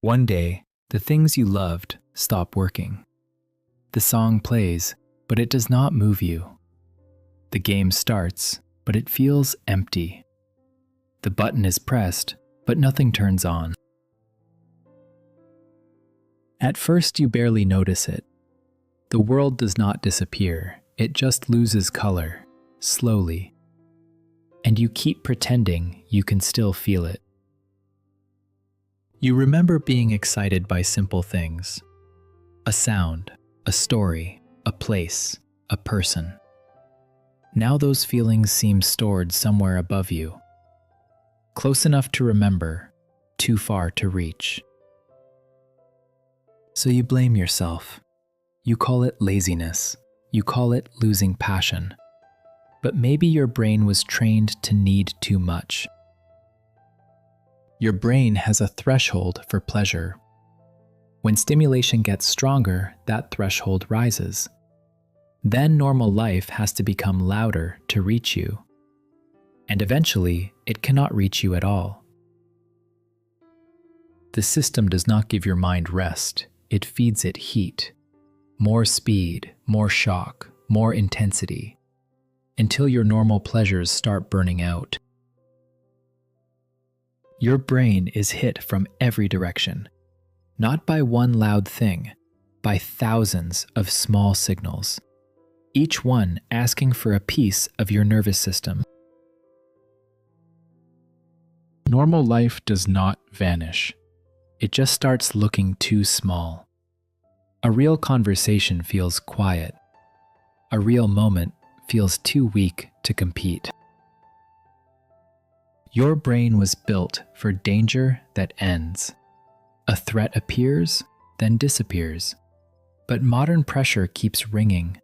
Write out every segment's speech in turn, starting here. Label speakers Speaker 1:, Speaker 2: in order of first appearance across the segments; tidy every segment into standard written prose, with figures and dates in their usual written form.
Speaker 1: One day, the things you loved stop working. The song plays, but it does not move you. The game starts, but it feels empty. The button is pressed, but nothing turns on. At first, you barely notice it. The world does not disappear, it just loses color, slowly. And you keep pretending you can still feel it. You remember being excited by simple things. A sound, a story, a place, a person. Now those feelings seem stored somewhere above you. Close enough to remember, too far to reach. So you blame yourself. You call it laziness. You call it losing passion. But maybe your brain was trained to need too much. Your brain has a threshold for pleasure. When stimulation gets stronger, that threshold rises. Then normal life has to become louder to reach you. And eventually, it cannot reach you at all. The system does not give your mind rest, it feeds it heat. More speed, more shock, more intensity, until your normal pleasures start burning out. Your brain is hit from every direction, not by one loud thing, by thousands of small signals, each one asking for a piece of your nervous system. Normal life does not vanish. It just starts looking too small. A real conversation feels quiet. A real moment feels too weak to compete. Your brain was built for danger that ends. A threat appears, then disappears. But modern pressure keeps ringing.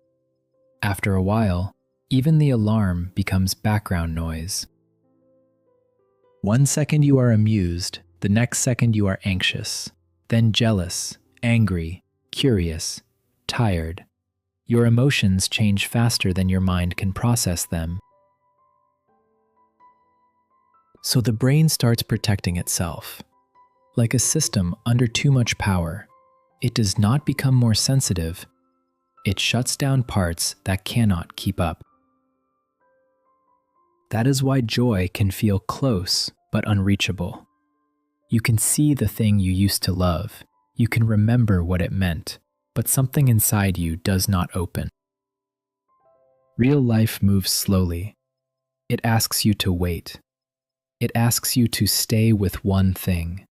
Speaker 1: After a while, even the alarm becomes background noise. 1 second you are amused, the next second you are anxious, then jealous, angry, curious, tired. Your emotions change faster than your mind can process them. So the brain starts protecting itself. Like a system under too much power, it does not become more sensitive. It shuts down parts that cannot keep up. That is why joy can feel close but unreachable. You can see the thing you used to love. You can remember what it meant, but something inside you does not open. Real life moves slowly. It asks you to wait. It asks you to stay with one thing.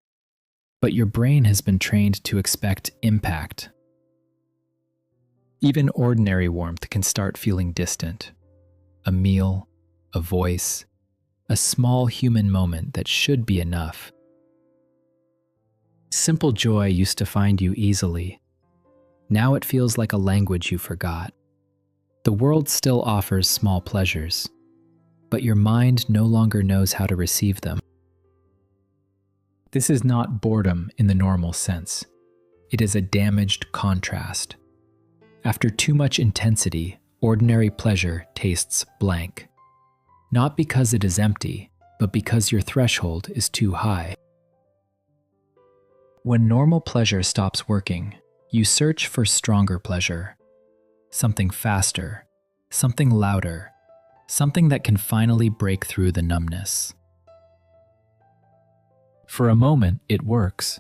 Speaker 1: But your brain has been trained to expect impact. Even ordinary warmth can start feeling distant. A meal, a voice, a small human moment that should be enough. Simple joy used to find you easily. Now it feels like a language you forgot. The world still offers small pleasures, but your mind no longer knows how to receive them. This is not boredom in the normal sense. It is a damaged contrast. After too much intensity, ordinary pleasure tastes blank. Not because it is empty, but because your threshold is too high. When normal pleasure stops working, you search for stronger pleasure. Something faster, something louder, something that can finally break through the numbness. For a moment, it works.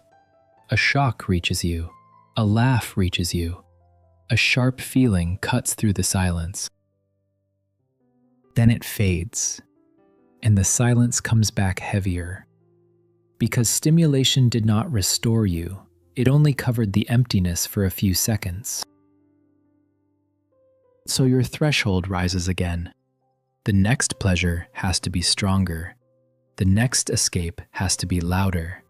Speaker 1: A shock reaches you. A laugh reaches you. A sharp feeling cuts through the silence. Then it fades, and the silence comes back heavier. Because stimulation did not restore you, it only covered the emptiness for a few seconds. So your threshold rises again. The next pleasure has to be stronger. The next escape has to be louder.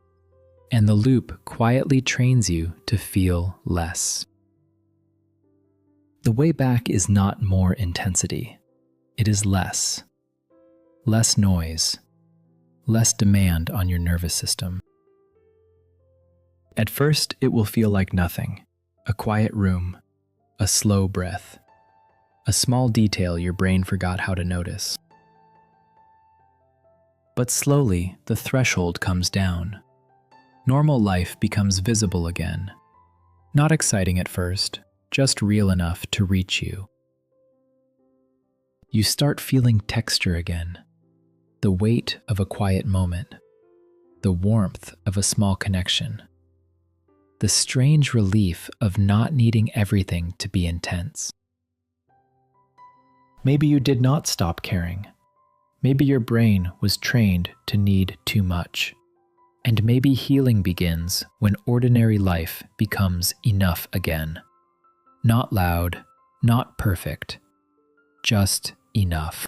Speaker 1: And the loop quietly trains you to feel less. The way back is not more intensity. It is less. Less noise. Less demand on your nervous system. At first, it will feel like nothing. A quiet room. A slow breath. A small detail your brain forgot how to notice. But slowly, the threshold comes down. Normal life becomes visible again. Not exciting at first, just real enough to reach you. You start feeling texture again, the weight of a quiet moment, the warmth of a small connection, the strange relief of not needing everything to be intense. Maybe you did not stop caring. Maybe your brain was trained to need too much. And maybe healing begins when ordinary life becomes enough again. Not loud, not perfect, just enough.